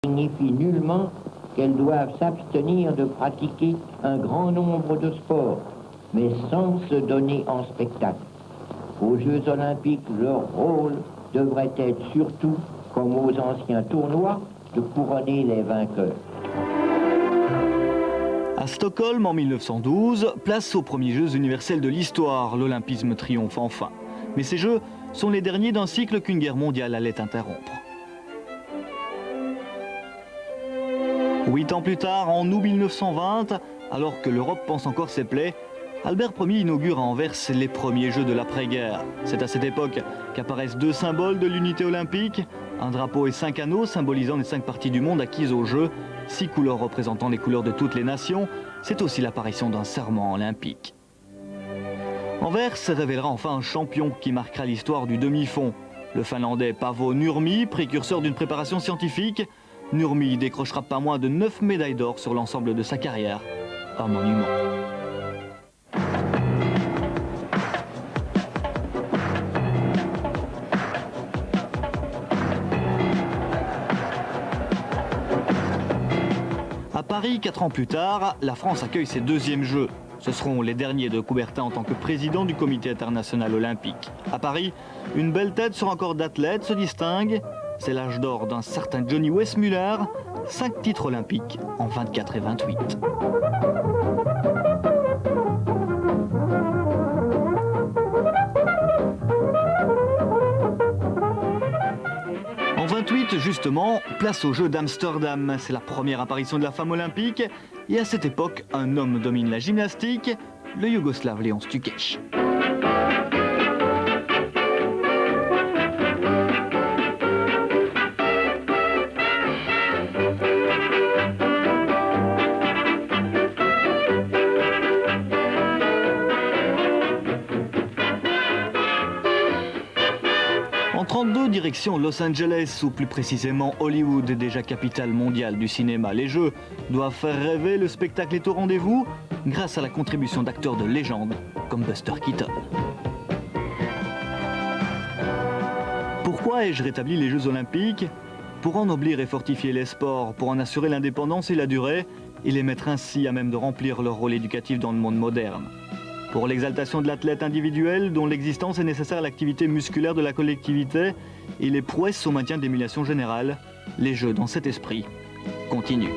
signifie nullement qu'elles doivent s'abstenir de pratiquer un grand nombre de sports, mais sans se donner en spectacle. Aux Jeux olympiques, leur rôle devrait être surtout, comme aux anciens tournois, de couronner les vainqueurs. À Stockholm en 1912, place aux premiers Jeux universels de l'histoire, l'olympisme triomphe enfin. Mais ces Jeux sont les derniers d'un cycle qu'une guerre mondiale allait interrompre. 8 ans plus tard, en août 1920, alors que l'Europe pense encore ses plaies, Albert Ier inaugure à Anvers les premiers Jeux de l'après-guerre. C'est à cette époque qu'apparaissent deux symboles de l'unité olympique, un drapeau et 5 anneaux symbolisant les 5 parties du monde acquises aux Jeux, 6 couleurs représentant les couleurs de toutes les nations. C'est aussi l'apparition d'un serment olympique. Anvers révélera enfin un champion qui marquera l'histoire du demi-fond. Le Finlandais Paavo Nurmi, précurseur d'une préparation scientifique. Nurmi décrochera pas moins de 9 médailles d'or sur l'ensemble de sa carrière. Un monument. À Paris, 4 ans plus tard, la France accueille ses deuxièmes Jeux. Ce seront les derniers de Coubertin en tant que président du Comité international olympique. À Paris, une belle tête sur un corps d'athlète se distingue. C'est l'âge d'or d'un certain Johnny Weissmuller, 5 titres olympiques en 24 et 28. En 28, justement, place aux Jeux d'Amsterdam. C'est la première apparition de la femme olympique. Et à cette époque, un homme domine la gymnastique, le Yougoslave Leon Stukec. En 32, direction Los Angeles, ou plus précisément Hollywood, déjà capitale mondiale du cinéma. Les Jeux doivent faire rêver, le spectacle est au rendez-vous, grâce à la contribution d'acteurs de légende comme Buster Keaton. Pourquoi ai-je rétabli les Jeux Olympiques? Pour ennoblir et fortifier les sports, pour en assurer l'indépendance et la durée, et les mettre ainsi à même de remplir leur rôle éducatif dans le monde moderne. Pour l'exaltation de l'athlète individuel, dont l'existence est nécessaire à l'activité musculaire de la collectivité, et les prouesses au maintien d'émulation générale, les Jeux dans cet esprit continuent.